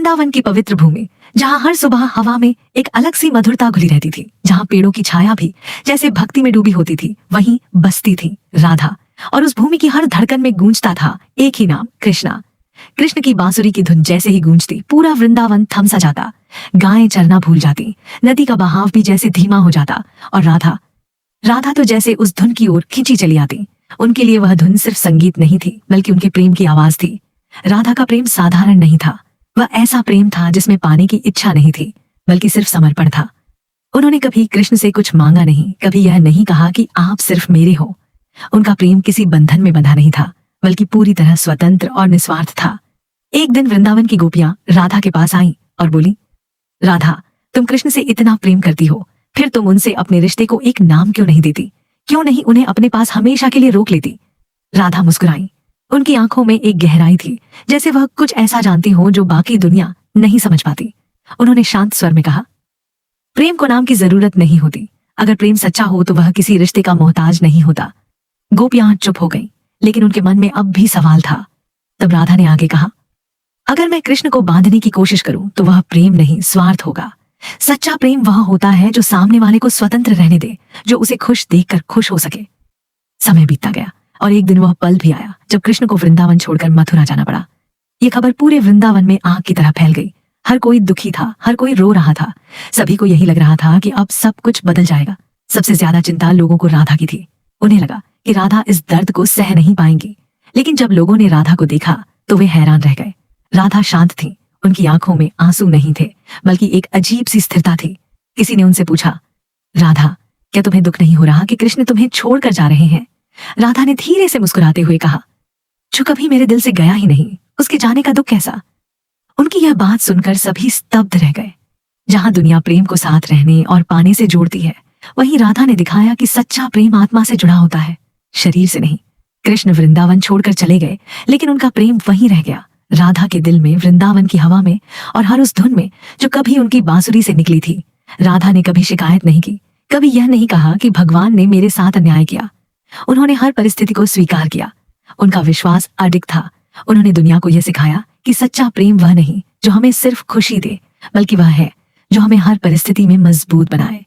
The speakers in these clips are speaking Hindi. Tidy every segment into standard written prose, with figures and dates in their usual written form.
वृंदावन की पवित्र भूमि, जहाँ हर सुबह हवा में एक अलग सी मधुरता घुली रहती थी, जहाँ पेड़ों की छाया भी जैसे भक्ति में डूबी होती थी, वहीं बसती थी राधा। और उस भूमि की हर धड़कन में गूंजता था एक ही नाम, कृष्णा। कृष्ण की बांसुरी की धुन जैसे ही गूंजती, पूरा वृंदावन थम सा जाता। गायें चरना भूल जाती, नदी का बहाव भी जैसे धीमा हो जाता, और राधा राधा तो जैसे उस धुन की ओर खींची चली आती। उनके लिए वह धुन सिर्फ संगीत नहीं थी, बल्कि उनके प्रेम की आवाज थी। राधा का प्रेम साधारण नहीं था, वह ऐसा प्रेम था जिसमें पाने की इच्छा नहीं थी, बल्कि सिर्फ समर्पण था। उन्होंने कभी कृष्ण से कुछ मांगा नहीं, कभी यह नहीं कहा कि आप सिर्फ मेरे हो। उनका प्रेम किसी बंधन में बंधा नहीं था, बल्कि पूरी तरह स्वतंत्र और निस्वार्थ था। एक दिन वृंदावन की गोपियां राधा के पास आईं और बोली, राधा, तुम कृष्ण से इतना प्रेम करती हो, फिर तुम उनसे अपने रिश्ते को एक नाम क्यों नहीं देती? क्यों नहीं उन्हें अपने पास हमेशा के लिए रोक लेती? राधा मुस्कुराई। उनकी आंखों में एक गहराई थी, जैसे वह कुछ ऐसा जानती हो जो बाकी दुनिया नहीं समझ पाती। उन्होंने शांत स्वर में कहा, प्रेम को नाम की जरूरत नहीं होती। अगर प्रेम सच्चा हो तो वह किसी रिश्ते का मोहताज नहीं होता। गोपियां चुप हो गईं, लेकिन उनके मन में अब भी सवाल था। तब राधा ने आगे कहा, अगर मैं कृष्ण को बांधने की कोशिश करूं तो वह प्रेम नहीं, स्वार्थ होगा। सच्चा प्रेम वह होता है जो सामने वाले को स्वतंत्र रहने दे, जो उसे खुश देखकर खुश हो सके। समय बीतता गया और एक दिन वह पल भी आया जब कृष्ण को वृंदावन छोड़कर मथुरा जाना पड़ा। यह खबर पूरे वृंदावन में आग की तरह फैल गई। हर कोई दुखी था, हर कोई रो रहा था। सभी को यही लग रहा था कि अब सब कुछ बदल जाएगा। सबसे ज्यादा चिंता लोगों को राधा की थी। उन्हें लगा कि राधा इस दर्द को सह नहीं पाएंगी। लेकिन जब लोगों ने राधा को देखा तो वे हैरान रह गए। राधा शांत थी, उनकी आंखों में आंसू नहीं थे, बल्कि एक अजीब सी स्थिरता थी। किसी ने उनसे पूछा, राधा, क्या तुम्हें दुख नहीं हो रहा कि कृष्ण तुम्हें छोड़कर जा रहे हैं? राधा ने धीरे से मुस्कुराते हुए कहा, जो कभी मेरे दिल से गया ही नहीं, उसके जाने का दुख कैसा? उनकी यह बात सुनकर सभी स्तब्ध रह गए। जहां दुनिया प्रेम को साथ रहने और पाने से जोड़ती है, वहीं राधा ने दिखाया कि सच्चा प्रेम आत्मा से जुड़ा होता है, शरीर से नहीं। कृष्ण वृंदावन छोड़कर चले गए, लेकिन उनका प्रेम वहीं रह गया, राधा के दिल में, वृंदावन की हवा में और हर उस धुन में जो कभी उनकी बांसुरी से निकली थी। राधा ने कभी शिकायत नहीं की, कभी यह नहीं कहा कि भगवान ने मेरे साथ अन्याय किया। उन्होंने हर परिस्थिति को स्वीकार किया। उनका विश्वास अडिग था। उन्होंने दुनिया को यह सिखाया कि सच्चा प्रेम वह नहीं जो हमें सिर्फ खुशी दे, बल्कि वह है जो हमें हर परिस्थिति में मजबूत बनाए।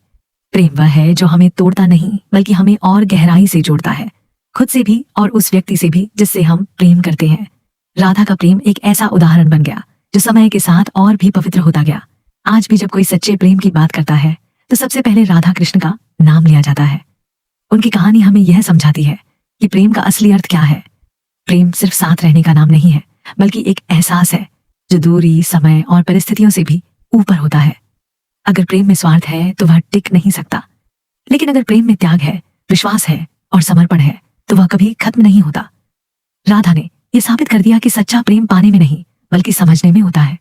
प्रेम वह है जो हमें तोड़ता नहीं, बल्कि हमें और गहराई से जोड़ता है, खुद से भी और उस व्यक्ति से भी जिससे हम प्रेम करते हैं। राधा का प्रेम एक ऐसा उदाहरण बन गया जो समय के साथ और भी पवित्र होता गया। आज भी जब कोई सच्चे प्रेम की बात करता है तो सबसे पहले राधा कृष्ण का नाम लिया जाता है। उनकी कहानी हमें यह समझाती है कि प्रेम का असली अर्थ क्या है। प्रेम सिर्फ साथ रहने का नाम नहीं है, बल्कि एक एहसास है जो दूरी, समय और परिस्थितियों से भी ऊपर होता है। अगर प्रेम में स्वार्थ है तो वह टिक नहीं सकता, लेकिन अगर प्रेम में त्याग है, विश्वास है और समर्पण है तो वह कभी खत्म नहीं होता। राधा ने यह साबित कर दिया कि सच्चा प्रेम पाने में नहीं, बल्कि समझने में होता है।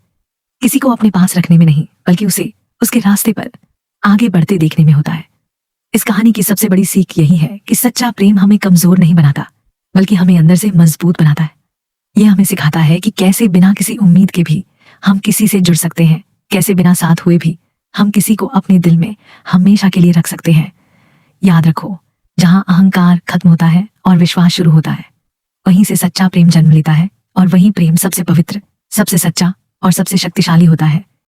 किसी को अपने पास रखने में नहीं, बल्कि उसे उसके रास्ते पर आगे बढ़ते देखने में होता है। इस कहानी की सबसे बड़ी सीख यही है कि सच्चा प्रेम हमें कमजोर नहीं बनाता, बल्कि हमें अंदर से मजबूत बनाता है। यह हमें सिखाता है कि कैसे बिना किसी उम्मीद के भी हम किसी से जुड़ सकते हैं, कैसे बिना साथ हुए भी हम किसी को अपने दिल में हमेशा के लिए रख सकते हैं। याद रखो, जहां अहंकार खत्म होता है और विश्वास शुरू होता है, वहीं से सच्चा प्रेम जन्म लेता है, और वही प्रेम सबसे पवित्र, सबसे सच्चा और सबसे शक्तिशाली होता है।